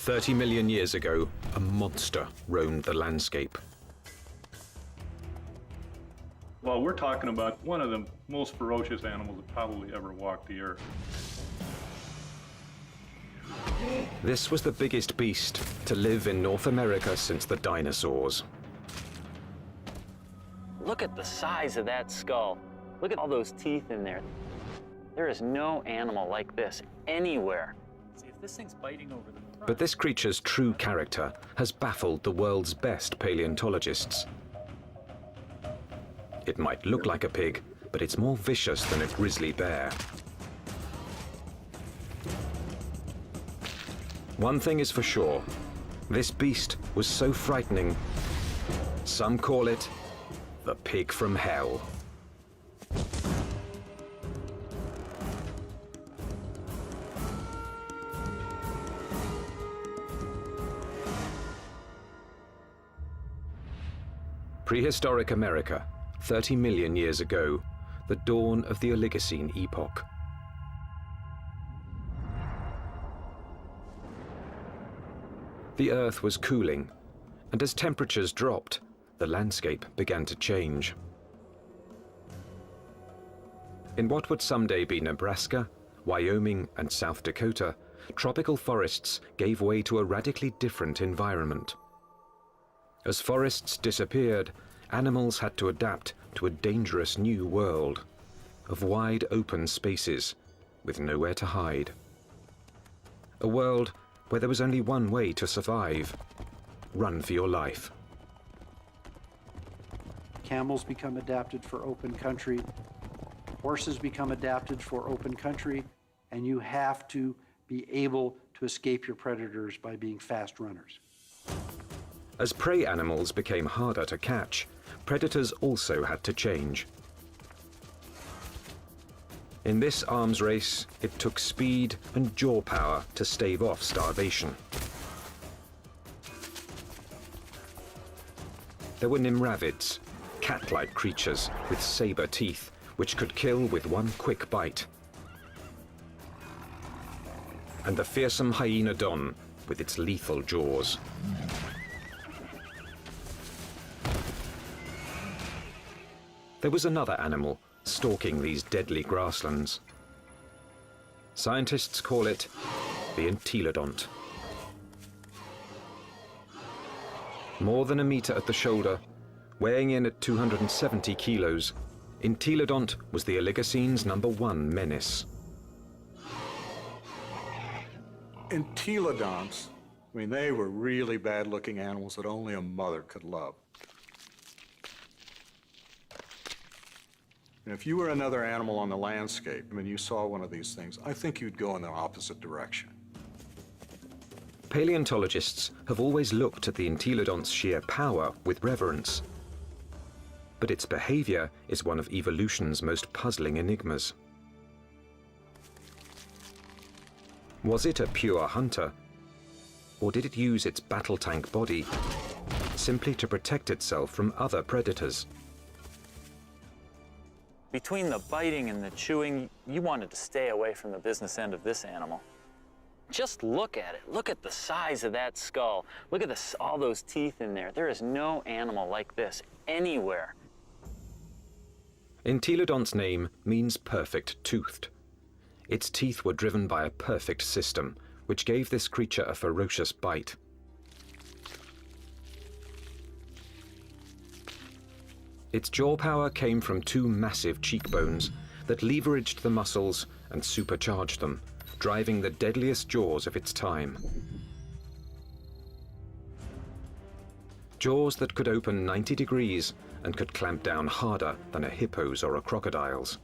30 million years ago, a monster roamed the landscape. Well, we're talking about one of the most ferocious animals that probably ever walked the earth. This was the biggest beast to live in North America since the dinosaurs. Look at the size of that skull. Look at all those teeth in there. There is no animal like this anywhere. See, if this thing's biting over the front... But this creature's true character has baffled the world's best paleontologists. It might look like a pig, but it's more vicious than a grizzly bear. One thing is for sure, this beast was so frightening, some call it the pig from hell. Prehistoric America, 30 million years ago, the dawn of the Oligocene epoch. The Earth was cooling, and as temperatures dropped, the landscape began to change. In what would someday be Nebraska, Wyoming, and South Dakota, tropical forests gave way to a radically different environment. As forests disappeared, animals had to adapt to a dangerous new world of wide open spaces with nowhere to hide. A world where there was only one way to survive: run for your life. Camels become adapted for open country, horses become adapted for open country, and you have to be able to escape your predators by being fast runners. As prey animals became harder to catch, predators also had to change. In this arms race, it took speed and jaw power to stave off starvation. There were nimravids, cat-like creatures with saber teeth, which could kill with one quick bite. And the fearsome hyenodon with its lethal jaws. There was another animal stalking these deadly grasslands. Scientists call it the entelodont. More than a meter at the shoulder, weighing in at 270 kilos, entelodont was the Oligocene's #1 menace. Entelodonts, I mean, they were really bad-looking animals that only a mother could love. And if you were another animal on the landscape and you saw one of these things, I think you'd go in the opposite direction. Paleontologists have always looked at the entelodont's sheer power with reverence. But its behavior is one of evolution's most puzzling enigmas. Was it a pure hunter, or did it use its battle tank body simply to protect itself from other predators? Between the biting and the chewing, you wanted to stay away from the business end of this animal. Just look at it. Look at the size of that skull. Look at all those teeth in there. There is no animal like this anywhere. Entelodont's name means perfect-toothed. Its teeth were driven by a perfect system, which gave this creature a ferocious bite. Its jaw power came from two massive cheekbones that leveraged the muscles and supercharged them, driving the deadliest jaws of its time. Jaws that could open 90 degrees and could clamp down harder than a hippo's or a crocodile's.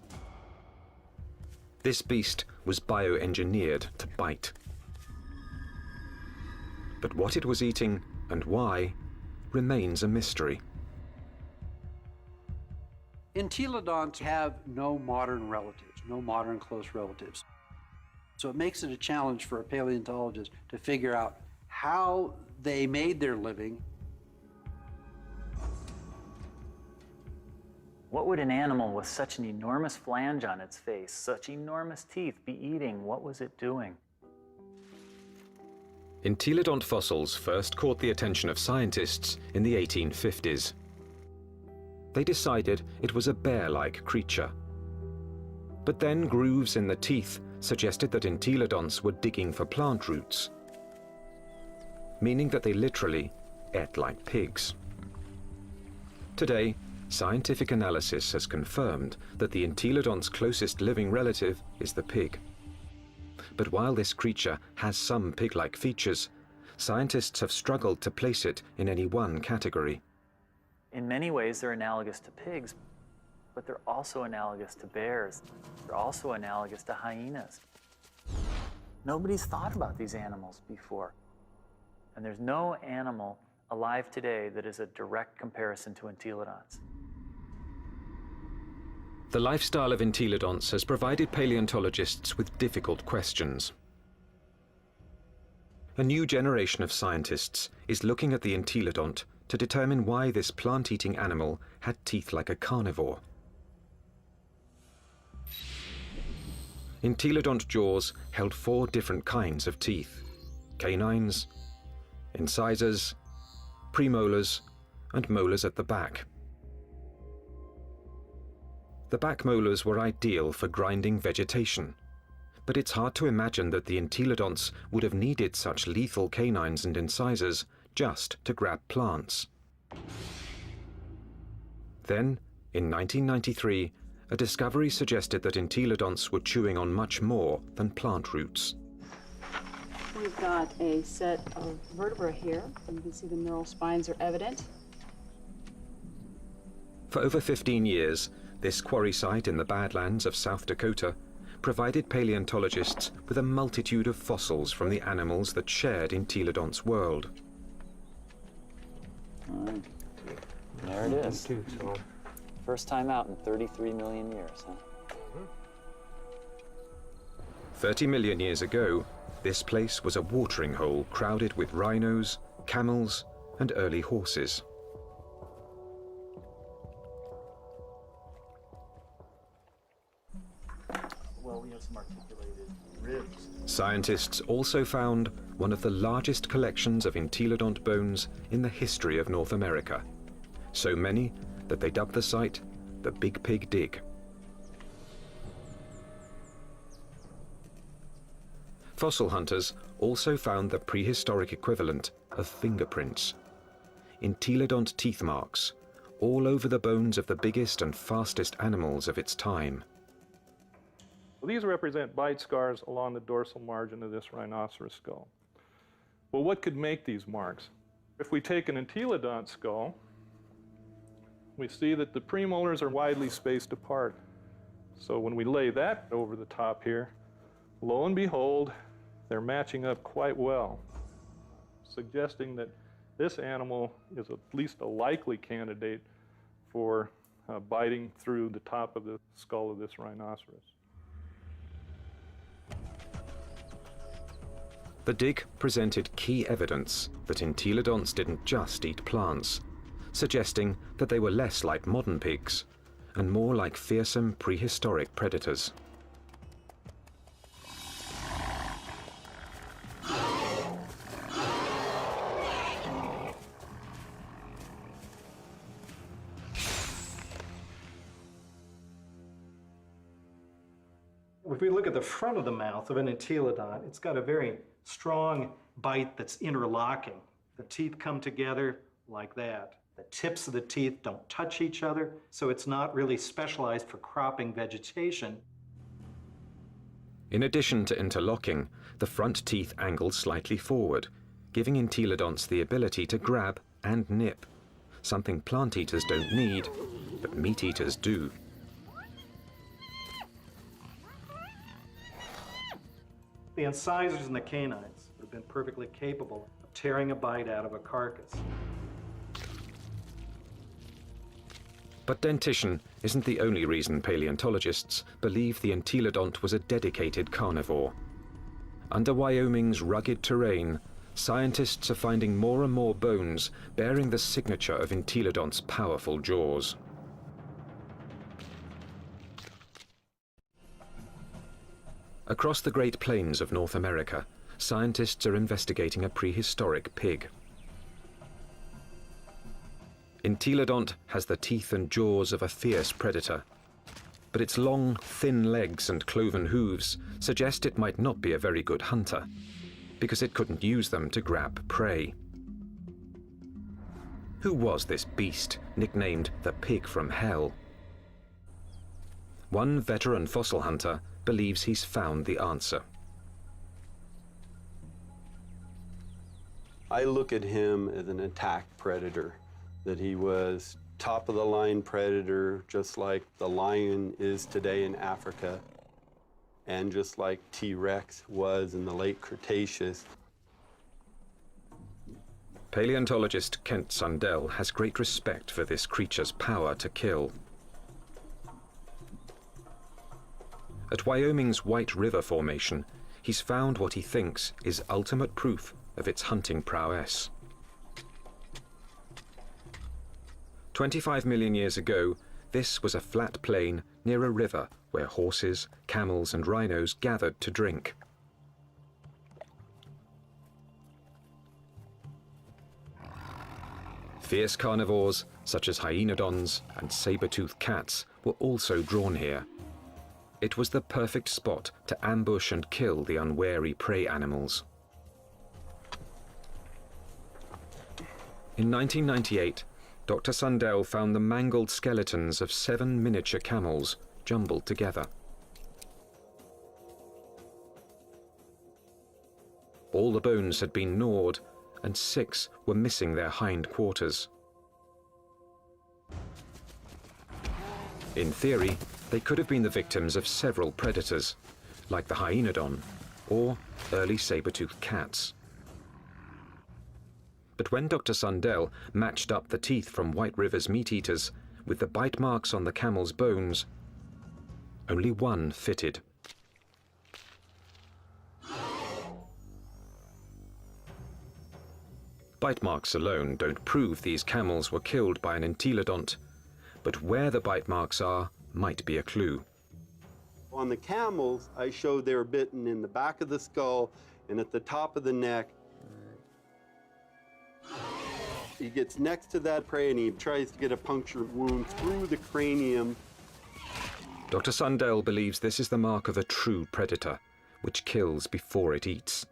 This beast was bioengineered to bite. But what it was eating and why remains a mystery. Entelodonts have no modern relatives, no modern close relatives. So it makes it a challenge for a paleontologist to figure out how they made their living. What would an animal with such an enormous flange on its face, such enormous teeth, be eating? What was it doing? Entelodont fossils first caught the attention of scientists in the 1850s. They decided it was a bear-like creature. But then grooves in the teeth suggested that entelodonts were digging for plant roots, meaning that they literally ate like pigs. Today, scientific analysis has confirmed that the entelodont's closest living relative is the pig. But while this creature has some pig-like features, scientists have struggled to place it in any one category. In many ways, they're analogous to pigs, but they're also analogous to bears. They're also analogous to hyenas. Nobody's thought about these animals before. And there's no animal alive today that is a direct comparison to entelodonts. The lifestyle of entelodonts has provided paleontologists with difficult questions. A new generation of scientists is looking at the entelodont to determine why this plant-eating animal had teeth like a carnivore. Entelodont jaws held 4 different kinds of teeth: canines, incisors, premolars, and molars at the back. The back molars were ideal for grinding vegetation, but it's hard to imagine that the entelodonts would have needed such lethal canines and incisors just to grab plants. Then, in 1993, a discovery suggested that entelodonts were chewing on much more than plant roots. We've got a set of vertebrae here. You can see the neural spines are evident. For over 15 years, this quarry site in the Badlands of South Dakota provided paleontologists with a multitude of fossils from the animals that shared entelodont's world. There it is. First time out in 33 million years, huh? 30 million years ago, this place was a watering hole crowded with rhinos, camels, and early horses. Well, we have some articulated ribs. Scientists also found one of the largest collections of entelodont bones in the history of North America. So many that they dubbed the site the Big Pig Dig. Fossil hunters also found the prehistoric equivalent of fingerprints. Entelodont teeth marks all over the bones of the biggest and fastest animals of its time. These represent bite scars along the dorsal margin of this rhinoceros skull. Well, what could make these marks? If we take an entelodont skull, we see that the premolars are widely spaced apart. So when we lay that over the top here, lo and behold, they're matching up quite well, suggesting that this animal is at least a likely candidate for biting through the top of the skull of this rhinoceros. The dig presented key evidence that entelodonts didn't just eat plants, suggesting that they were less like modern pigs and more like fearsome prehistoric predators. If we look at the front of the mouth of an entelodont, it's got a very strong bite that's interlocking. The teeth come together like that. The tips of the teeth don't touch each other, so it's not really specialized for cropping vegetation. In addition to interlocking, the front teeth angle slightly forward, giving entelodonts the ability to grab and nip, something plant eaters don't need, but meat eaters do. The incisors and the canines have been perfectly capable of tearing a bite out of a carcass. But dentition isn't the only reason paleontologists believe the entelodont was a dedicated carnivore. Under Wyoming's rugged terrain, scientists are finding more and more bones bearing the signature of entelodont's powerful jaws. Across the Great Plains of North America, scientists are investigating a prehistoric pig. Entelodont has the teeth and jaws of a fierce predator, but its long, thin legs and cloven hooves suggest it might not be a very good hunter, because it couldn't use them to grab prey. Who was this beast, nicknamed the Pig from Hell? One veteran fossil hunter believes he's found the answer. I look at him as an attack predator, that he was top-of-the-line predator, just like the lion is today in Africa, and just like T-Rex was in the late Cretaceous. Paleontologist Kent Sundell has great respect for this creature's power to kill. At Wyoming's White River Formation, he's found what he thinks is ultimate proof of its hunting prowess. 25 million years ago, this was a flat plain near a river where horses, camels, and rhinos gathered to drink. Fierce carnivores, such as hyenodons and saber-toothed cats, were also drawn here. It was the perfect spot to ambush and kill the unwary prey animals. In 1998, Dr. Sundell found the mangled skeletons of 7 miniature camels jumbled together. All the bones had been gnawed, and 6 were missing their hind quarters. In theory, they could have been the victims of several predators, like the hyenodon or early saber-toothed cats. But when Dr. Sundell matched up the teeth from White River's meat-eaters with the bite marks on the camel's bones, only one fitted. Bite marks alone don't prove these camels were killed by an entelodont, but where the bite marks are might be a clue. On the camels, I showed they were bitten in the back of the skull and at the top of the neck. He gets next to that prey and he tries to get a puncture wound through the cranium. Dr. Sundell believes this is the mark of a true predator, which kills before it eats.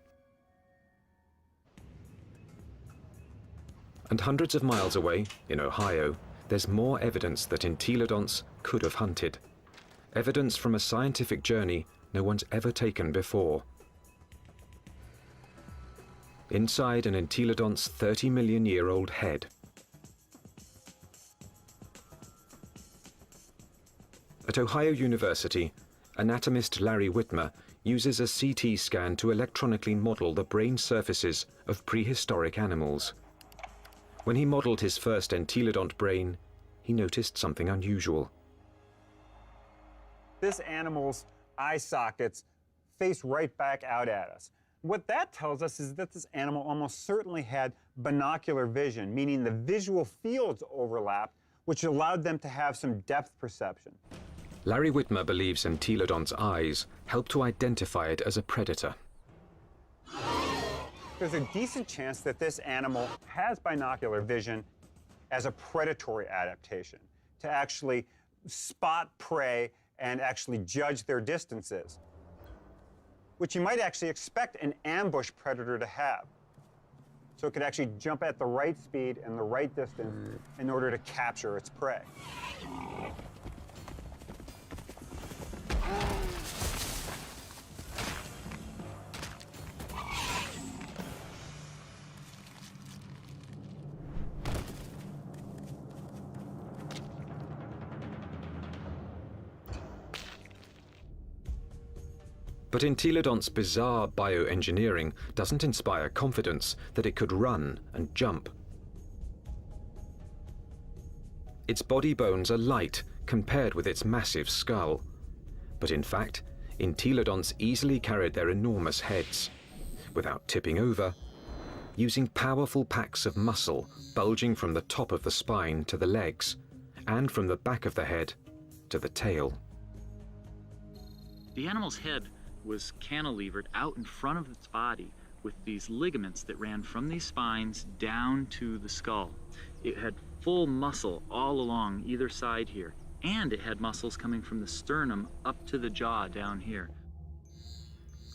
And hundreds of miles away, in Ohio, there's more evidence that entelodonts could have hunted. Evidence from a scientific journey no one's ever taken before. Inside an entelodont's 30-million-year-old head. At Ohio University, anatomist Larry Whitmer uses a CT scan to electronically model the brain surfaces of prehistoric animals. When he modeled his first entelodont brain, he noticed something unusual. This animal's eye sockets face right back out at us. What that tells us is that this animal almost certainly had binocular vision, meaning the visual fields overlapped, which allowed them to have some depth perception. Larry Whitmer believes entelodont's eyes help to identify it as a predator. There's a decent chance that this animal has binocular vision as a predatory adaptation, to actually spot prey and actually judge their distances, which you might actually expect an ambush predator to have. So it could actually jump at the right speed and the right distance in order to capture its prey. But entelodont's bizarre bioengineering doesn't inspire confidence that it could run and jump. Its body bones are light compared with its massive skull. But in fact, entelodonts easily carried their enormous heads, without tipping over, using powerful packs of muscle bulging from the top of the spine to the legs, and from the back of the head to the tail. The animal's head was cantilevered out in front of its body with these ligaments that ran from these spines down to the skull. It had full muscle all along either side here, and it had muscles coming from the sternum up to the jaw down here.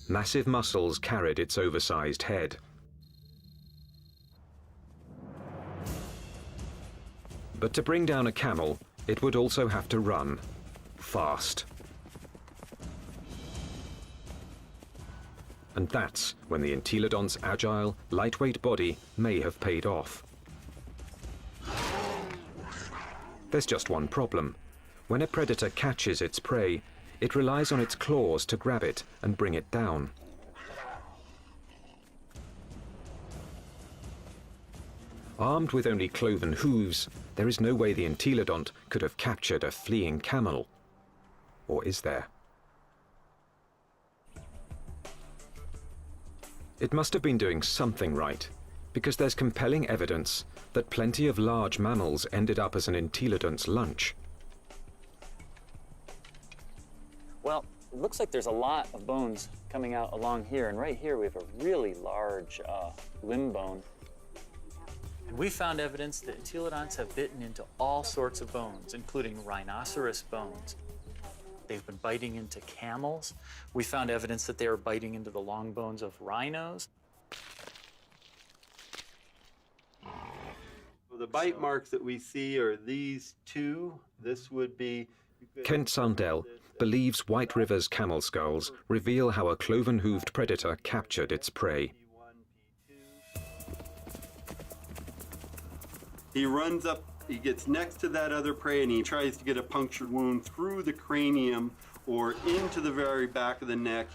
Massive muscles carried its oversized head. But to bring down a camel, it would also have to run fast. And that's when the Entelodont's agile, lightweight body may have paid off. There's just one problem. When a predator catches its prey, it relies on its claws to grab it and bring it down. Armed with only cloven hooves, there is no way the Entelodont could have captured a fleeing camel. Or is there? It must have been doing something right, because there's compelling evidence that plenty of large mammals ended up as an Entelodont's lunch. Well, it looks like there's a lot of bones coming out along here, and right here we have a really large limb bone. And we found evidence that entelodonts have bitten into all sorts of bones, including rhinoceros bones. They've been biting into camels. We found evidence that they were biting into the long bones of rhinos. Well, the bite marks that we see are these two. This would be... Kent Sundell believes White River's camel skulls reveal how a cloven-hooved predator captured its prey. He runs up, he gets next to that other prey, and he tries to get a punctured wound through the cranium or into the very back of the neck.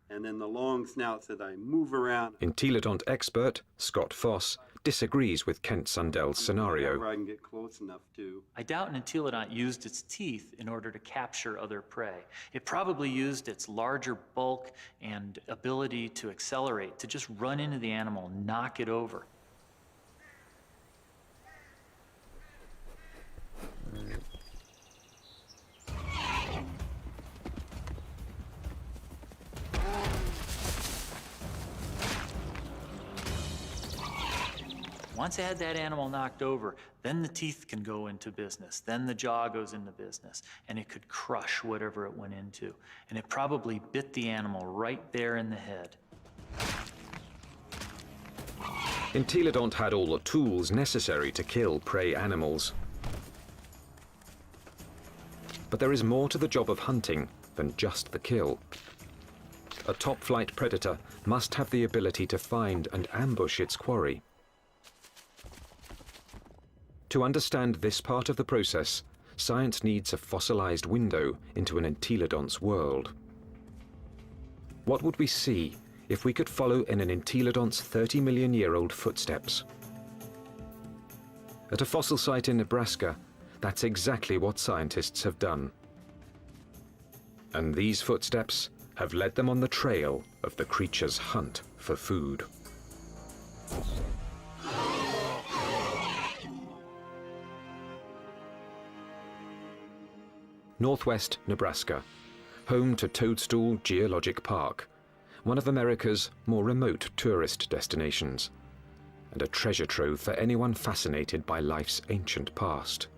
And then the long snouts that I move around. Entelodont expert Scott Foss disagrees with Kent Sundell's scenario. I can get close enough to. I doubt an entelodont used its teeth in order to capture other prey. It probably used its larger bulk and ability to accelerate to just run into the animal, knock it over. Once I had that animal knocked over, then the teeth can go into business, then the jaw goes into business, and it could crush whatever it went into. And it probably bit the animal right there in the head. Entelodont had all the tools necessary to kill prey animals. But there is more to the job of hunting than just the kill. A top-flight predator must have the ability to find and ambush its quarry. To understand this part of the process, science needs a fossilized window into an Entelodont's world. What would we see if we could follow in an Entelodont's 30-million-year-old footsteps? At a fossil site in Nebraska, that's exactly what scientists have done. And these footsteps have led them on the trail of the creature's hunt for food. Northwest Nebraska, home to Toadstool Geologic Park, one of America's more remote tourist destinations, and a treasure trove for anyone fascinated by life's ancient past.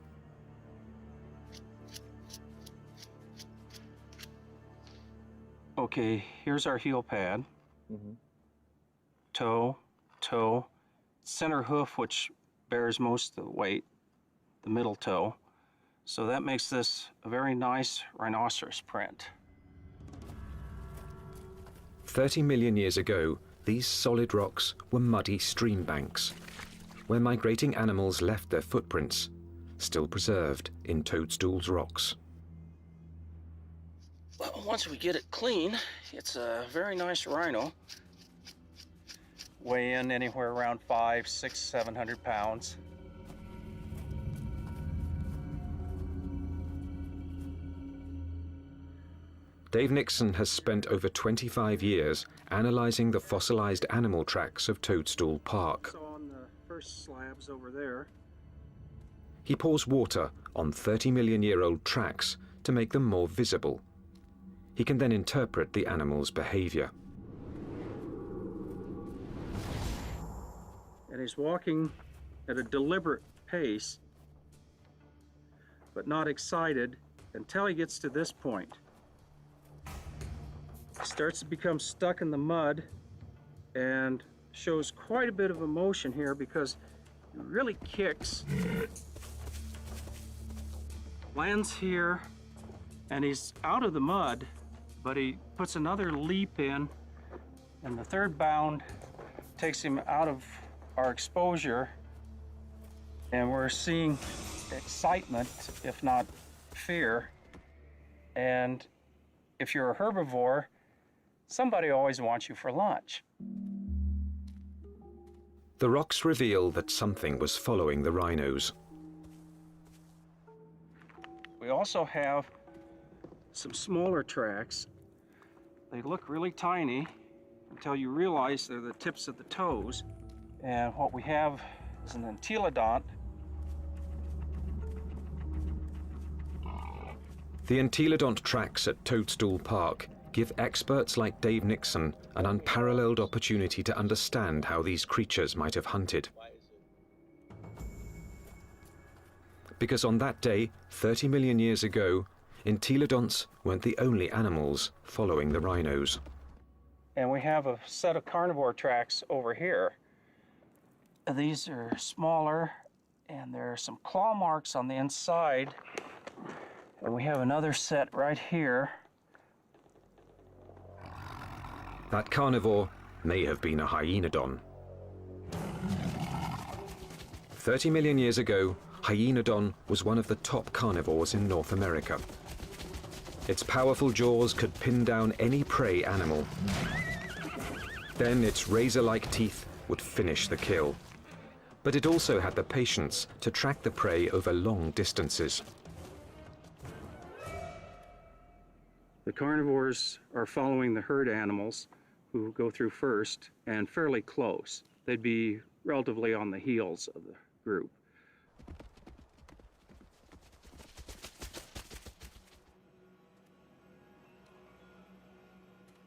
Okay, here's our heel pad. Toe, toe, center hoof, which bears most of the weight, the middle toe. So that makes this a very nice rhinoceros print. 30 million years ago, these solid rocks were muddy stream banks, where migrating animals left their footprints, still preserved in Toadstool's rocks. Well, once we get it clean, it's a very nice rhino. Weigh in anywhere around 500, 600, 700 pounds. Dave Nixon has spent over 25 years analyzing the fossilized animal tracks of Toadstool Park. So on the first slabs over there. He pours water on 30-million-year-old tracks to make them more visible. He can then interpret the animal's behavior. And he's walking at a deliberate pace, but not excited until he gets to this point. He starts to become stuck in the mud and shows quite a bit of emotion here because he really kicks, lands here, and he's out of the mud, but he puts another leap in, and the third bound takes him out of our exposure, and we're seeing excitement, if not fear. And if you're a herbivore, somebody always wants you for lunch. The rocks reveal that something was following the rhinos. We also have some smaller tracks. They look really tiny until you realize they're the tips of the toes. And what we have is an entelodont. The entelodont tracks at Toadstool Park give experts like Dave Nixon an unparalleled opportunity to understand how these creatures might have hunted. Because on that day, 30 million years ago, entelodonts weren't the only animals following the rhinos. And we have a set of carnivore tracks over here. These are smaller, and there are some claw marks on the inside. And we have another set right here. That carnivore may have been a hyenodon. 30 million years ago, hyenodon was one of the top carnivores in North America. Its powerful jaws could pin down any prey animal. Then its razor-like teeth would finish the kill. But it also had the patience to track the prey over long distances. The carnivores are following the herd animals who go through first and fairly close. They'd be relatively on the heels of the group.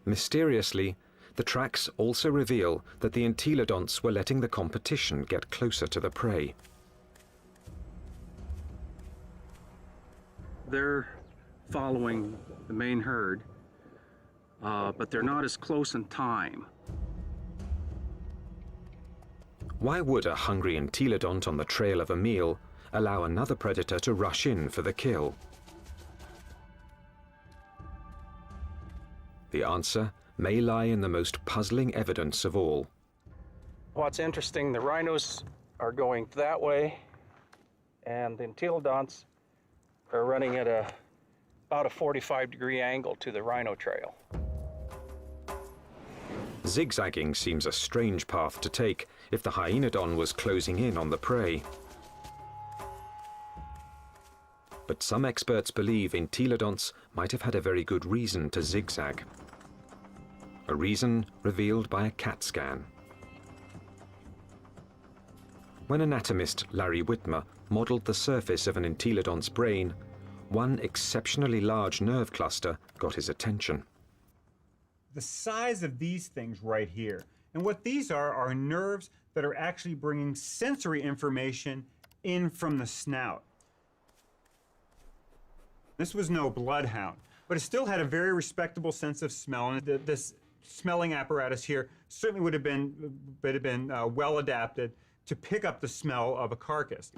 Mysteriously, the tracks also reveal that the entelodonts were letting the competition get closer to the prey. They're following the main herd, but they're not as close in time. Why would a hungry entelodont on the trail of a meal allow another predator to rush in for the kill? The answer may lie in the most puzzling evidence of all. What's interesting, the rhinos are going that way, and the entelodonts are running at about a 45-degree angle to the rhino trail. Zigzagging seems a strange path to take if the hyenodon was closing in on the prey. But some experts believe entelodonts might have had a very good reason to zigzag. A reason revealed by a CAT scan. When anatomist Larry Whitmer modeled the surface of an entelodont's brain, one exceptionally large nerve cluster got his attention. The size of these things right here. And what these are nerves that are actually bringing sensory information in from the snout. This was no bloodhound, but it still had a very respectable sense of smell, and this smelling apparatus here certainly would have been well adapted to pick up the smell of a carcass.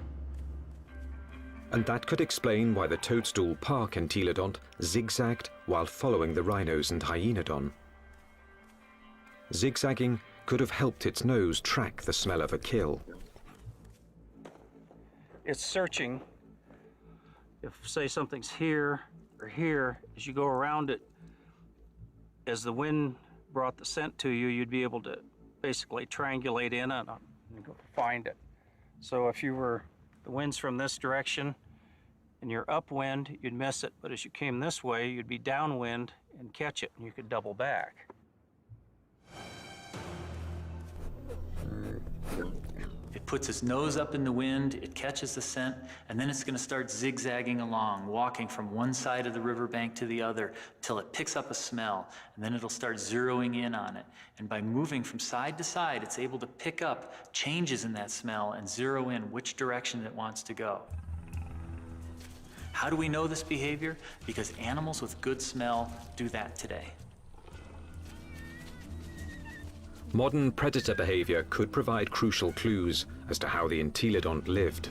And that could explain why the Toadstool Park entelodont zigzagged while following the rhinos and hyenodon. Zigzagging could have helped its nose track the smell of a kill. It's searching. If, say, something's here or here, as you go around it, as the wind brought the scent to you, you'd be able to basically triangulate in and find it. So if the wind's from this direction and you're upwind, you'd miss it, but as you came this way, you'd be downwind and catch it, and you could double back. It puts its nose up in the wind, it catches the scent, and then it's going to start zigzagging along, walking from one side of the riverbank to the other until it picks up a smell, and then it'll start zeroing in on it. And by moving from side to side, it's able to pick up changes in that smell and zero in which direction it wants to go. How do we know this behavior? Because animals with good smell do that today. Modern predator behavior could provide crucial clues as to how the entelodont lived.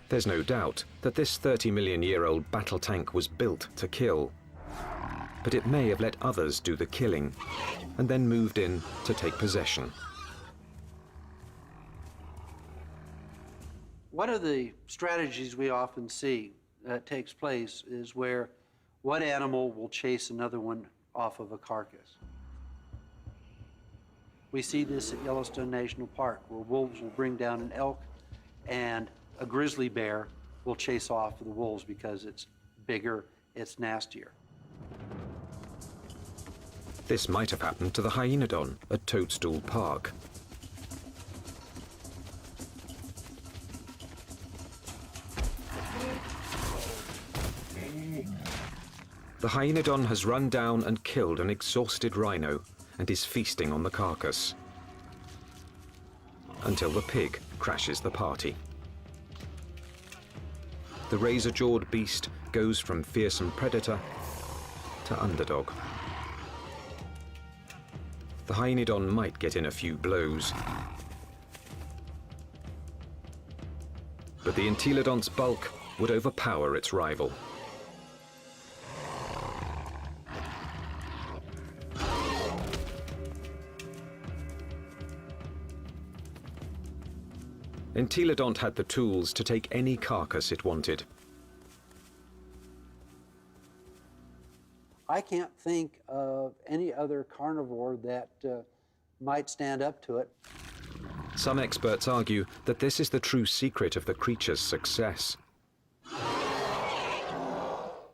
There's no doubt that this 30-million-year-old battle tank was built to kill, but it may have let others do the killing and then moved in to take possession. One of the strategies we often see that takes place is where one animal will chase another one off of a carcass. We see this at Yellowstone National Park, where wolves will bring down an elk and a grizzly bear will chase off the wolves because it's bigger, it's nastier. This might have happened to the hyenodon at Toadstool Park. The hyenodon has run down and killed an exhausted rhino and is feasting on the carcass until the pig crashes the party. The razor-jawed beast goes from fearsome predator to underdog. The hyenodon might get in a few blows, but the entelodont's bulk would overpower its rival. Entelodont had the tools to take any carcass it wanted. I can't think of any other carnivore that might stand up to it. Some experts argue that this is the true secret of the creature's success.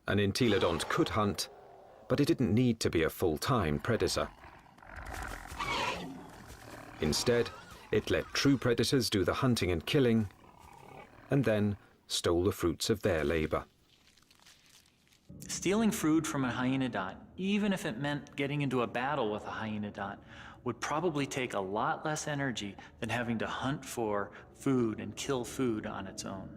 An entelodont could hunt, but it didn't need to be a full-time predator. Instead, it let true predators do the hunting and killing, and then stole the fruits of their labor. Stealing food from a hyenodont, even if it meant getting into a battle with a hyenodont, would probably take a lot less energy than having to hunt for food and kill food on its own.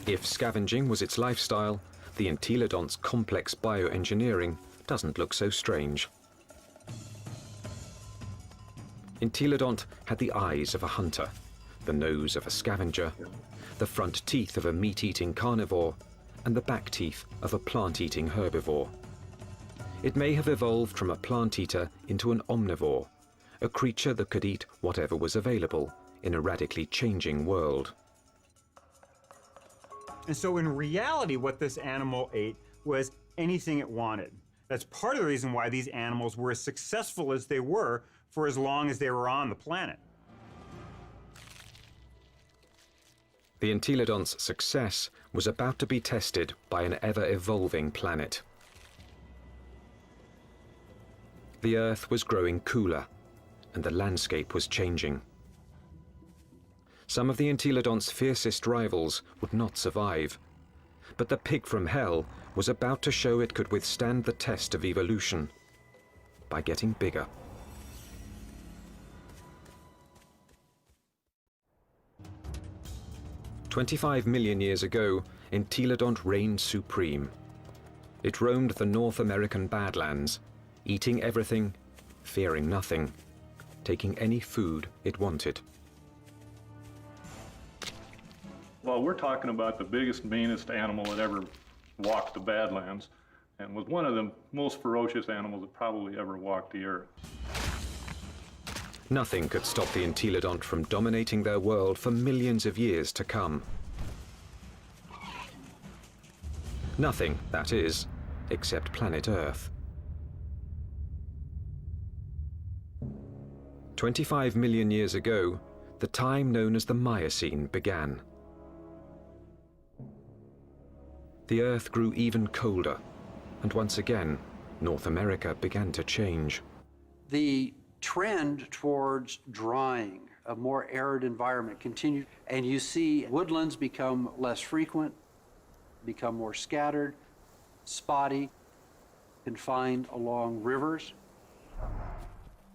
If scavenging was its lifestyle, the entelodont's complex bioengineering doesn't look so strange. Entelodont had the eyes of a hunter, the nose of a scavenger, the front teeth of a meat-eating carnivore, and the back teeth of a plant-eating herbivore. It may have evolved from a plant-eater into an omnivore, a creature that could eat whatever was available in a radically changing world. And so in reality, what this animal ate was anything it wanted. That's part of the reason why these animals were as successful as they were for as long as they were on the planet. The entelodont's success was about to be tested by an ever-evolving planet. The Earth was growing cooler, and the landscape was changing. Some of the entelodont's fiercest rivals would not survive, but the pig from hell was about to show it could withstand the test of evolution by getting bigger. "25 million years ago, entelodont reigned supreme. It roamed the North American Badlands, eating everything, fearing nothing, taking any food it wanted." Well, we're talking about the biggest, meanest animal that ever walked the Badlands, and was one of the most ferocious animals that probably ever walked the earth. Nothing could stop the entelodont from dominating their world for millions of years to come. Nothing, that is, except planet Earth. 25 million years ago, the time known as the Miocene began. The Earth grew even colder, and once again, North America began to change. The trend towards drying, a more arid environment continued, and you see woodlands become less frequent, become more scattered, spotty, confined along rivers.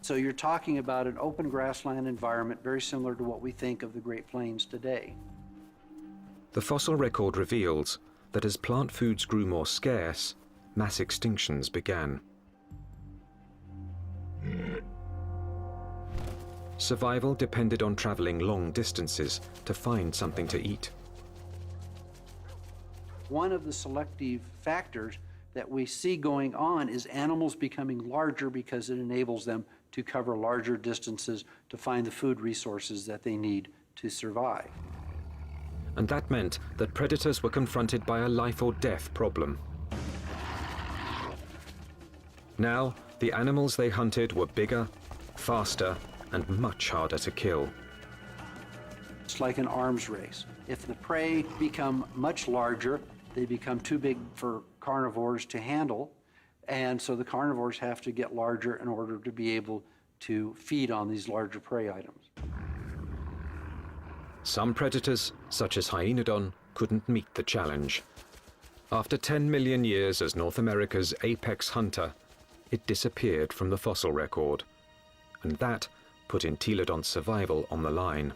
So you're talking about an open grassland environment very similar to what we think of the Great Plains today. The fossil record reveals that as plant foods grew more scarce, mass extinctions began. Survival depended on traveling long distances to find something to eat. One of the selective factors that we see going on is animals becoming larger because it enables them to cover larger distances to find the food resources that they need to survive. And that meant that predators were confronted by a life or death problem. Now, the animals they hunted were bigger, faster, and much harder to kill. It's like an arms race. If the prey become much larger, they become too big for carnivores to handle, and so the carnivores have to get larger in order to be able to feed on these larger prey items. Some predators, such as Hyaenodon, couldn't meet the challenge. After 10 million years as North America's apex hunter, it disappeared from the fossil record, and that put Entelodon's survival on the line.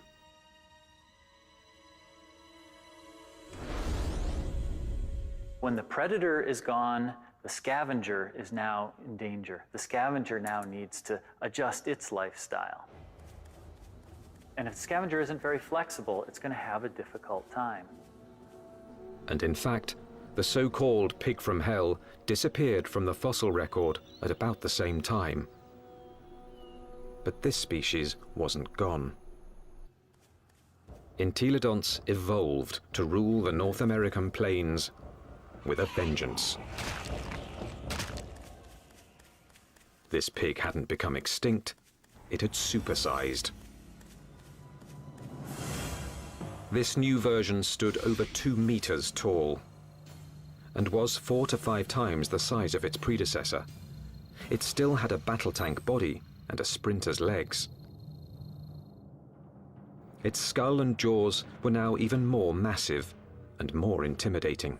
When the predator is gone, the scavenger is now in danger. The scavenger now needs to adjust its lifestyle. And if the scavenger isn't very flexible, it's going to have a difficult time. And in fact, the so-called pig from hell disappeared from the fossil record at about the same time. But this species wasn't gone. Entelodonts evolved to rule the North American plains with a vengeance. This pig hadn't become extinct, it had supersized. This new version stood over 2 meters tall and was 4 to 5 times the size of its predecessor. It still had a battle tank body and a sprinter's legs. Its skull and jaws were now even more massive and more intimidating.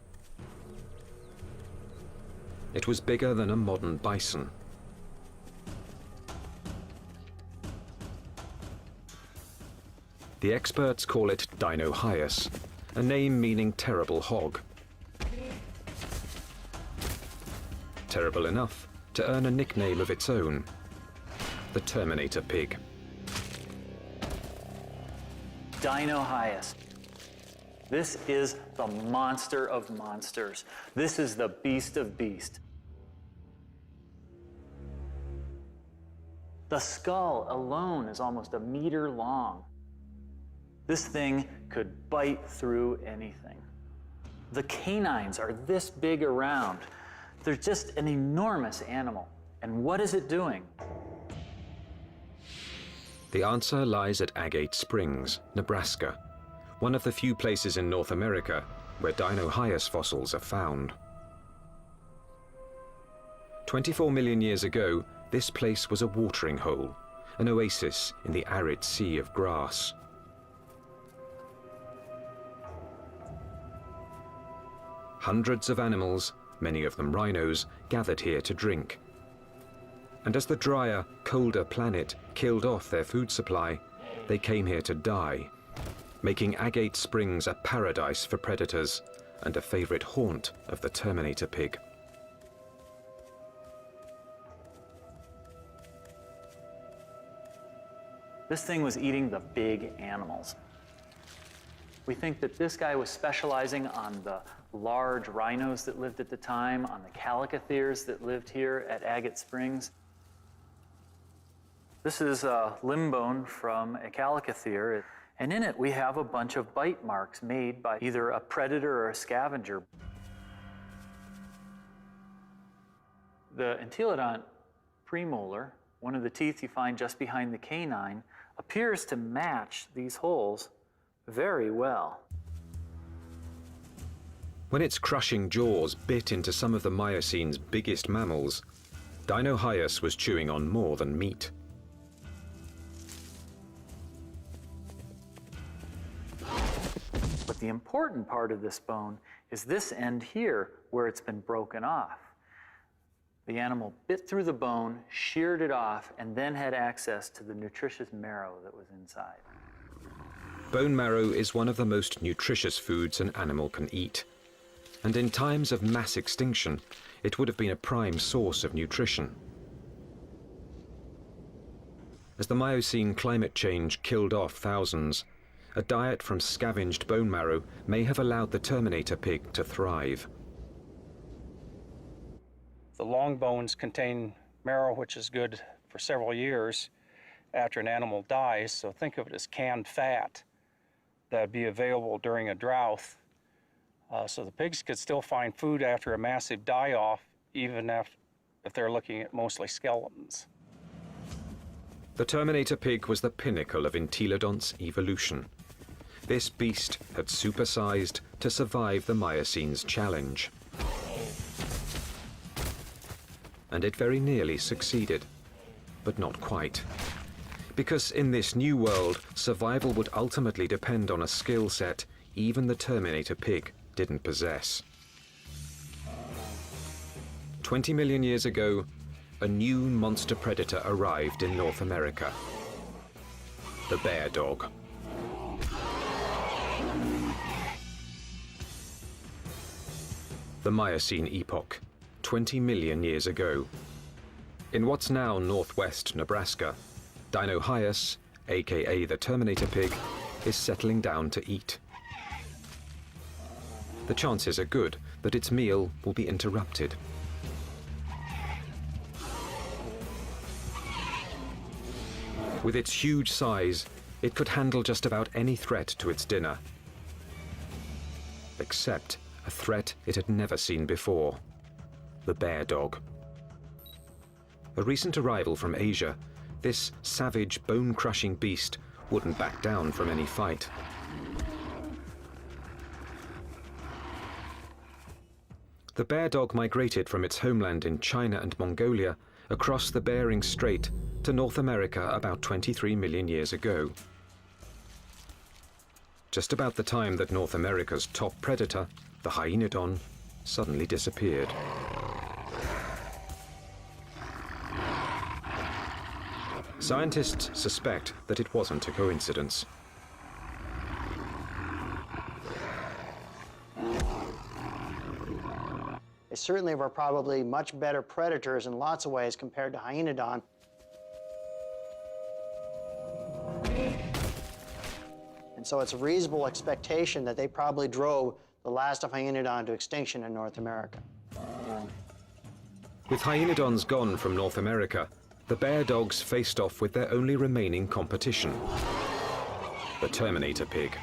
It was bigger than a modern bison. The experts call it Dinohyus, a name meaning terrible hog. Terrible enough to earn a nickname of its own, the Terminator pig. Dinohyus. This is the monster of monsters. This is the beast of beasts. The skull alone is almost 1 meter long. This thing could bite through anything. The canines are this big around. They're just an enormous animal. And what is it doing? The answer lies at Agate Springs, Nebraska, one of the few places in North America where Dinohyus fossils are found. 24 million years ago, this place was a watering hole, an oasis in the arid sea of grass. Hundreds of animals, many of them rhinos, gathered here to drink. And as the drier, colder planet killed off their food supply, they came here to die, making Agate Springs a paradise for predators and a favorite haunt of the Terminator pig. This thing was eating the big animals. We think that this guy was specializing on the large rhinos that lived at the time, on the calicotheres that lived here at Agate Springs. This is a limb bone from a calicothere, and in it we have a bunch of bite marks made by either a predator or a scavenger. The Entelodont premolar, one of the teeth you find just behind the canine, appears to match these holes very well. When its crushing jaws bit into some of the Miocine's biggest mammals, Dinohyus was chewing on more than meat. But the important part of this bone is this end here where it's been broken off. The animal bit through the bone, sheared it off, and then had access to the nutritious marrow that was inside. Bone marrow is one of the most nutritious foods an animal can eat. And in times of mass extinction, it would have been a prime source of nutrition. As the Miocene climate change killed off thousands, a diet from scavenged bone marrow may have allowed the Terminator pig to thrive. The long bones contain marrow, which is good for several years after an animal dies. So think of it as canned fat that would be available during a drought. So the pigs could still find food after a massive die-off, even if they're looking at mostly skeletons. The Terminator pig was the pinnacle of Entelodont's evolution. This beast had supersized to survive the Miocene's challenge. And it very nearly succeeded, but not quite. Because in this new world, survival would ultimately depend on a skill set even the Terminator pig didn't possess. 20 million years ago, a new monster predator arrived in North America. The bear dog. The Miocene epoch, 20 million years ago. In what's now northwest Nebraska, Dinohyus, aka the Terminator pig, is settling down to eat. The chances are good that its meal will be interrupted. With its huge size, it could handle just about any threat to its dinner. Except a threat it had never seen before: the bear dog. A recent arrival from Asia, this savage, bone-crushing beast wouldn't back down from any fight. The bear dog migrated from its homeland in China and Mongolia across the Bering Strait to North America about 23 million years ago. Just about the time that North America's top predator, the hyenodon, suddenly disappeared. Scientists suspect that it wasn't a coincidence. They certainly were probably much better predators in lots of ways compared to hyenodon. And so it's a reasonable expectation that they probably drove the last of hyenodon to extinction in North America. With hyenodons gone from North America, the bear dogs faced off with their only remaining competition: the Terminator pig.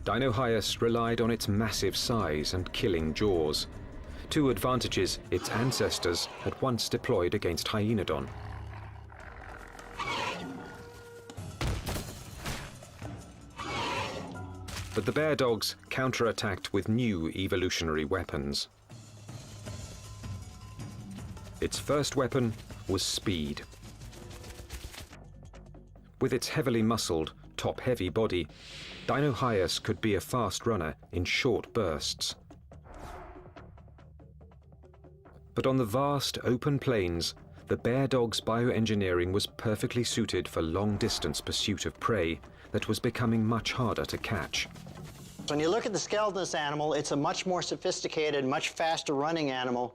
Dinohyus relied on its massive size and killing jaws, two advantages its ancestors had once deployed against hyenodon. But the bear dogs counterattacked with new evolutionary weapons. Its first weapon was speed. With its heavily muscled, top-heavy body, Dinohyus could be a fast runner in short bursts. But on the vast, open plains, the bear dog's bioengineering was perfectly suited for long-distance pursuit of prey that was becoming much harder to catch. When you look at the skeleton of this animal, it's a much more sophisticated, much faster running animal.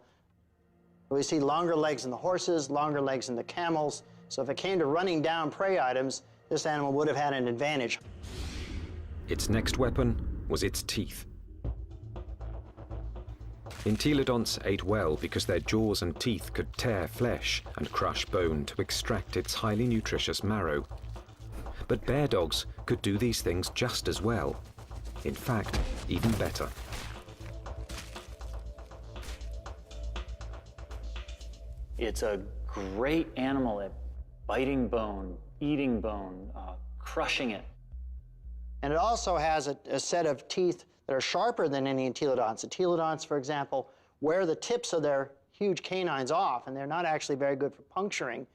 We see longer legs in the horses, longer legs in the camels. So if it came to running down prey items, this animal would have had an advantage. Its next weapon was its teeth. Entelodonts ate well because their jaws and teeth could tear flesh and crush bone to extract its highly nutritious marrow. But bear dogs could do these things just as well. In fact, even better. It's a great animal at biting bone, eating bone, crushing it. And it also has a set of teeth that are sharper than any entelodonts. Entelodonts, for example, wear the tips of their huge canines off, and they're not actually very good for puncturing,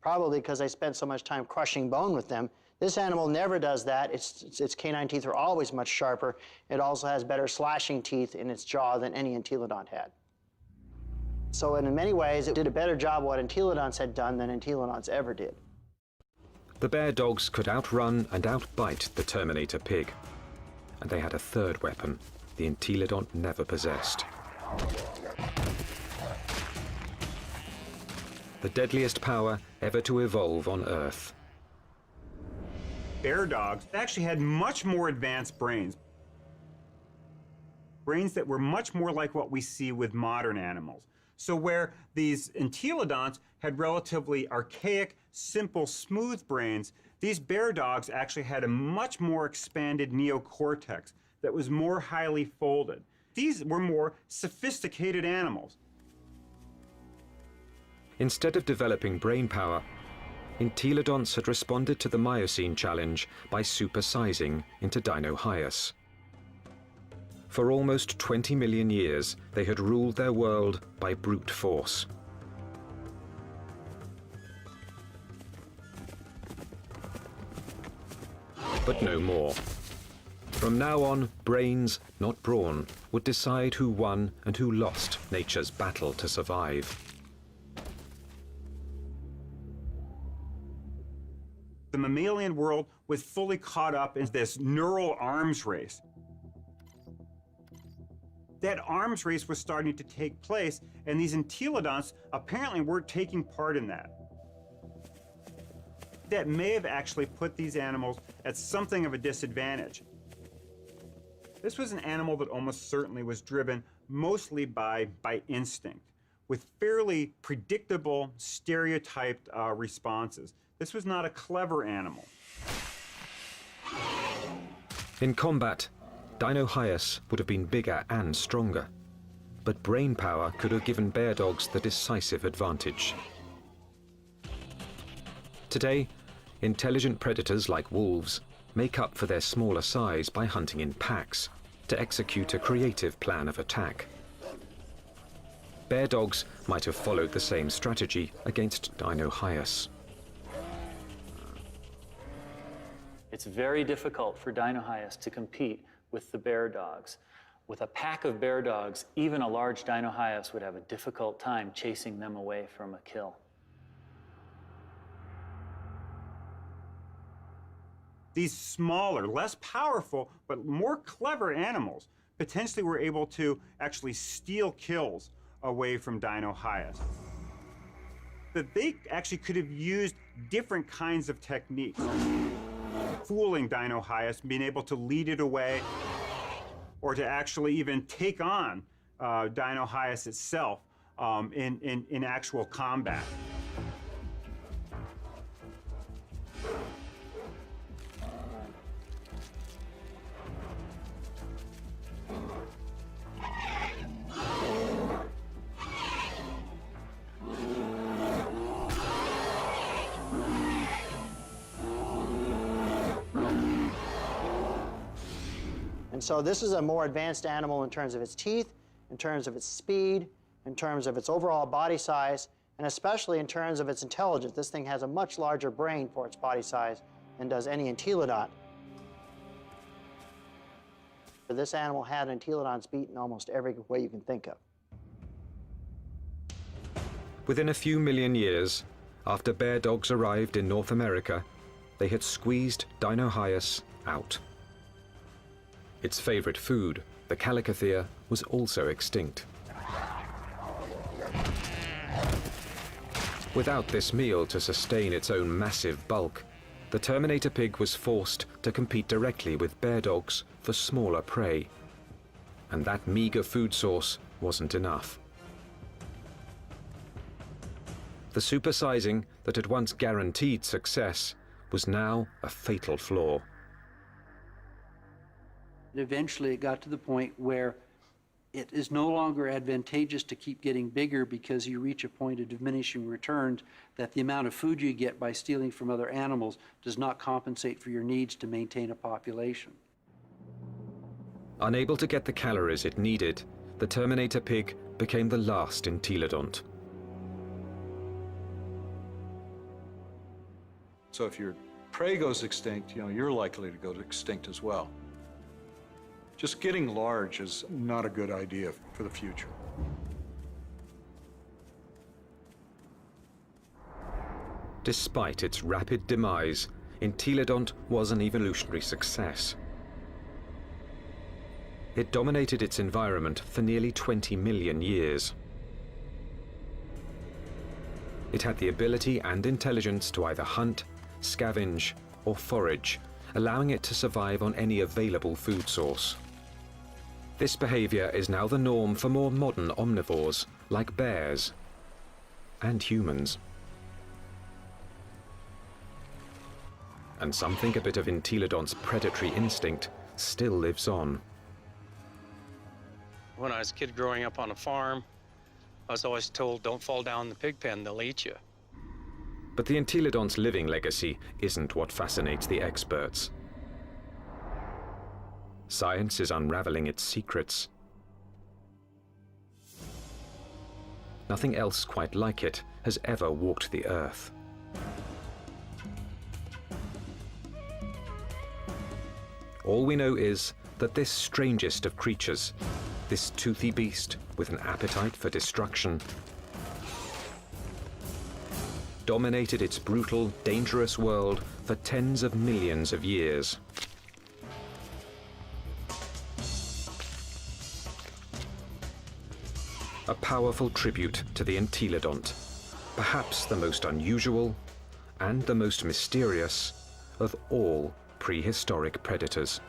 probably because they spent so much time crushing bone with them. This animal never does that. Its canine teeth are always much sharper. It also has better slashing teeth in its jaw than any entelodont had. So in many ways, it did a better job of what entelodonts had done than entelodonts ever did. The bear dogs could outrun and outbite the Terminator pig. And they had a third weapon the entelodont never possessed. The deadliest power ever to evolve on Earth. Bear dogs actually had much more advanced brains. Brains that were much more like what we see with modern animals. So where these entelodonts had relatively archaic, simple, smooth brains, these bear dogs actually had a much more expanded neocortex that was more highly folded. These were more sophisticated animals. Instead of developing brain power, entelodonts had responded to the Miocene challenge by supersizing into Dinohyus. For almost 20 million years, they had ruled their world by brute force. But no more. From now on, brains, not brawn, would decide who won and who lost nature's battle to survive. The mammalian world was fully caught up in this neural arms race. That arms race was starting to take place, and these entelodonts apparently weren't taking part in that. That may have actually put these animals at something of a disadvantage. This was an animal that almost certainly was driven mostly by instinct, with fairly predictable, stereotyped responses. This was not a clever animal. In combat, Dinohyus would have been bigger and stronger, but brain power could have given bear dogs the decisive advantage. Today, intelligent predators like wolves make up for their smaller size by hunting in packs to execute a creative plan of attack. Bear dogs might have followed the same strategy against Dinohyus. It's very difficult for Dinohyus to compete with the bear dogs. With a pack of bear dogs, even a large Dinohyus would have a difficult time chasing them away from a kill. These smaller, less powerful, but more clever animals potentially were able to actually steal kills away from Dinohyus. That they actually could have used different kinds of techniques. Fooling Dinohyus, being able to lead it away, or to actually even take on Dinohyus itself in actual combat. And so this is a more advanced animal in terms of its teeth, in terms of its speed, in terms of its overall body size, and especially in terms of its intelligence. This thing has a much larger brain for its body size than does any entelodont. This animal had entelodonts beat in almost every way you can think of. Within a few million years, after bear dogs arrived in North America, they had squeezed Dinohyus out. Its favorite food, the Calicothea, was also extinct. Without this meal to sustain its own massive bulk, the Terminator pig was forced to compete directly with bear dogs for smaller prey. And that meager food source wasn't enough. The supersizing that had once guaranteed success was now a fatal flaw. Eventually, it got to the point where it is no longer advantageous to keep getting bigger because you reach a point of diminishing returns, that the amount of food you get by stealing from other animals does not compensate for your needs to maintain a population. Unable to get the calories it needed, the Terminator pig became the last entelodont. So if your prey goes extinct, you're likely to go extinct as well. Just getting large is not a good idea for the future. Despite its rapid demise, entelodont was an evolutionary success. It dominated its environment for nearly 20 million years. It had the ability and intelligence to either hunt, scavenge, or forage, allowing it to survive on any available food source. This behavior is now the norm for more modern omnivores, like bears and humans. And some think a bit of entelodont's predatory instinct still lives on. When I was a kid growing up on a farm, I was always told, don't fall down the pig pen, they'll eat you. But the entelodont's living legacy isn't what fascinates the experts. Science is unraveling its secrets. Nothing else quite like it has ever walked the earth. All we know is that this strangest of creatures, this toothy beast with an appetite for destruction, dominated its brutal, dangerous world for tens of millions of years. A powerful tribute to the entelodont, perhaps the most unusual and the most mysterious of all prehistoric predators.